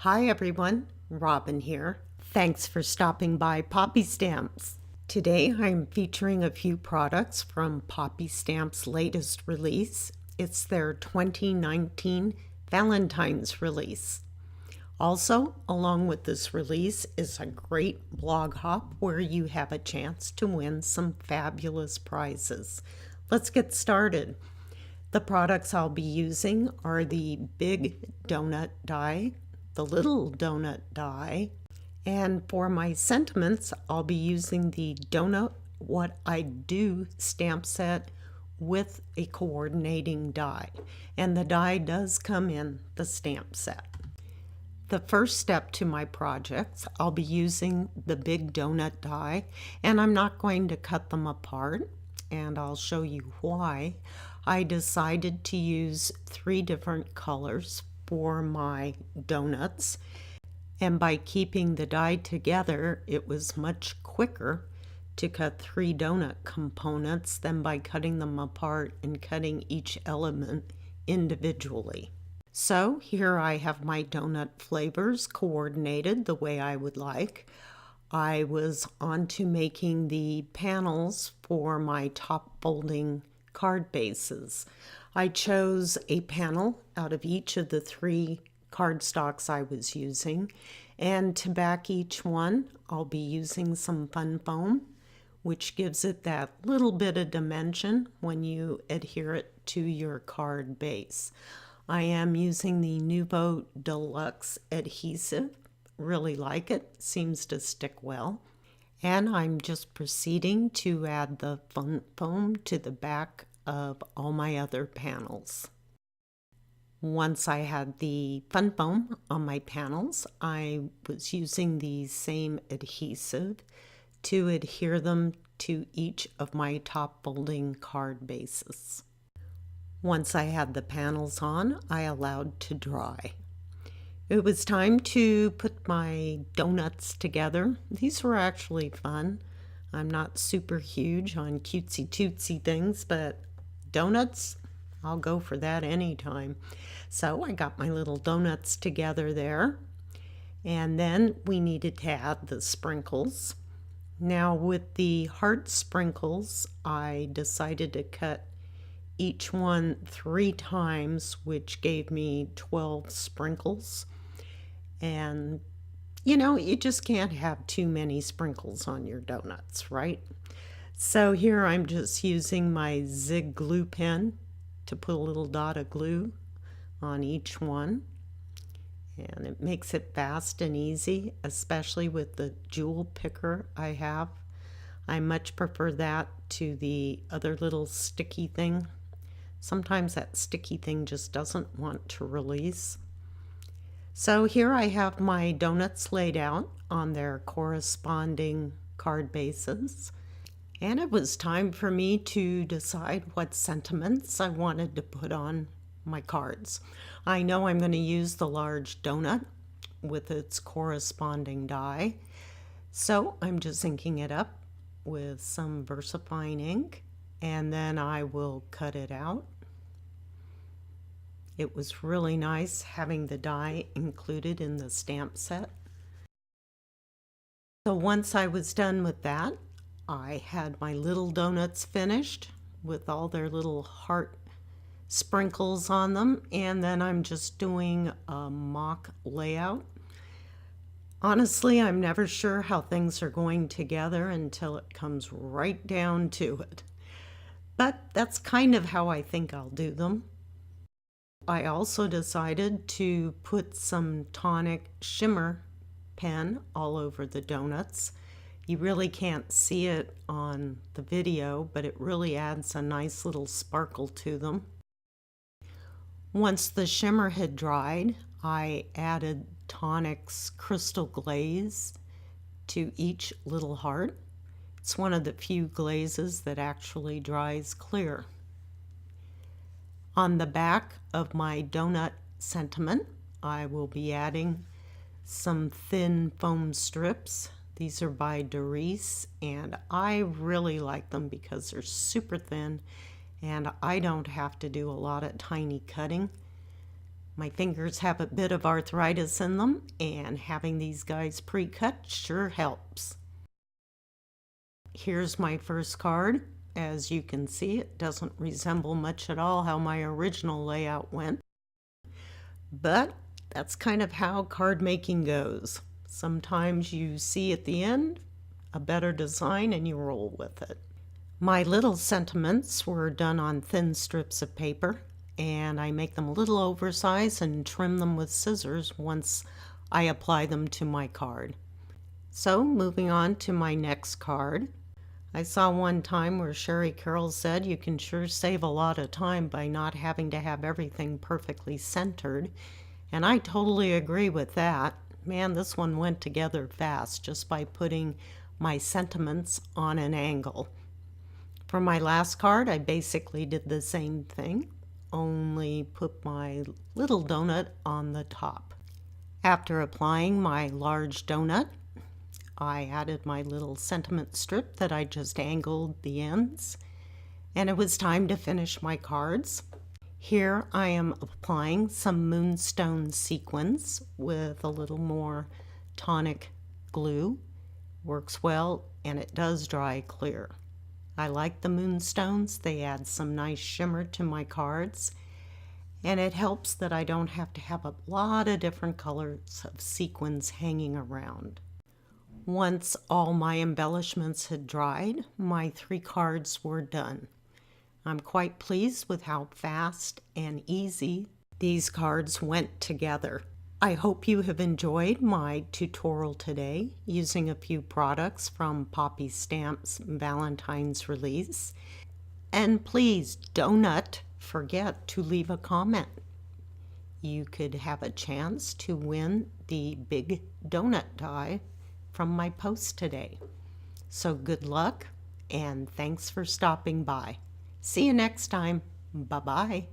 Hi everyone, Robin here. Thanks for stopping by Poppystamps. Today I'm featuring a few products from Poppystamps' latest release. It's their 2019 Valentine's release. Also, along with this release is a great blog hop where you have a chance to win some fabulous prizes. Let's get started. The products I'll be using are the big donut die, the little donut die, and for my sentiments, I'll be using the Donut What I Do stamp set with a coordinating die. And the die does come in the stamp set. The first step to my projects, I'll be using the big donut die, and I'm not going to cut them apart, and I'll show you why. I decided to use 3 different colors for my donuts, and by keeping the die together, it was much quicker to cut 3 donut components than by cutting them apart and cutting each element individually. So here I have my donut flavors coordinated the way I would like. I was on to making the panels for my top folding card bases. I chose a panel out of each of the 3 cardstocks I was using, and to back each one I'll be using some fun foam, which gives it that little bit of dimension when you adhere it to your card base. I am using the Nuvo Deluxe adhesive. Really like it, seems to stick well. And I'm just proceeding to add the fun foam to the back of all my other panels. Once I had the fun foam on my panels, I was using the same adhesive to adhere them to each of my top folding card bases. Once I had the panels on, I allowed to dry. It was time to put my donuts together. These were actually fun. I'm not super huge on cutesy tootsy things, but donuts, I'll go for that anytime. So I got my little donuts together there. And then we needed to add the sprinkles. Now with the heart sprinkles, I decided to cut each one 3 times, which gave me 12 sprinkles. And you just can't have too many sprinkles on your donuts, right? So here I'm just using my Zig glue pen to put a little dot of glue on each one. And it makes it fast and easy, especially with the jewel picker I have. I much prefer that to the other little sticky thing. Sometimes that sticky thing just doesn't want to release. So here I have my donuts laid out on their corresponding card bases. And it was time for me to decide what sentiments I wanted to put on my cards. I know I'm going to use the large donut with its corresponding die. So I'm just inking it up with some VersaFine ink, and then I will cut it out. It was really nice having the die included in the stamp set. So once I was done with that, I had my little donuts finished with all their little heart sprinkles on them, and then I'm just doing a mock layout. Honestly, I'm never sure how things are going together until it comes right down to it. But that's kind of how I think I'll do them. I also decided to put some tonic shimmer pen all over the donuts. You really can't see it on the video, but it really adds a nice little sparkle to them. Once the shimmer had dried, I added Tonic's crystal glaze to each little heart. It's one of the few glazes that actually dries clear. On the back of my donut sentiment, I will be adding some thin foam strips. These are by Doris, and I really like them because they're super thin and I don't have to do a lot of tiny cutting. My fingers have a bit of arthritis in them, and having these guys pre-cut sure helps. Here's my first card. As you can see, it doesn't resemble much at all how my original layout went. But that's kind of how card making goes. Sometimes you see at the end a better design and you roll with it. My little sentiments were done on thin strips of paper, and I make them a little oversized and trim them with scissors once I apply them to my card. So moving on to my next card. I saw one time where Sherry Carroll said you can sure save a lot of time by not having to have everything perfectly centered, and I totally agree with that. Man, this one went together fast just by putting my sentiments on an angle. For my last card, I basically did the same thing, only put my little donut on the top. After applying my large donut, I added my little sentiment strip that I just angled the ends, and it was time to finish my cards. Here I am applying some moonstone sequins with a little more tonic glue. Works well, and it does dry clear. I like the moonstones. They add some nice shimmer to my cards, and it helps that I don't have to have a lot of different colors of sequins hanging around. Once all my embellishments had dried, my 3 cards were done. I'm quite pleased with how fast and easy these cards went together. I hope you have enjoyed my tutorial today using a few products from Poppystamps Valentine's release. And please don't forget to leave a comment. You could have a chance to win the big donut die from my post today. So good luck, and thanks for stopping by. See you next time. Bye-bye.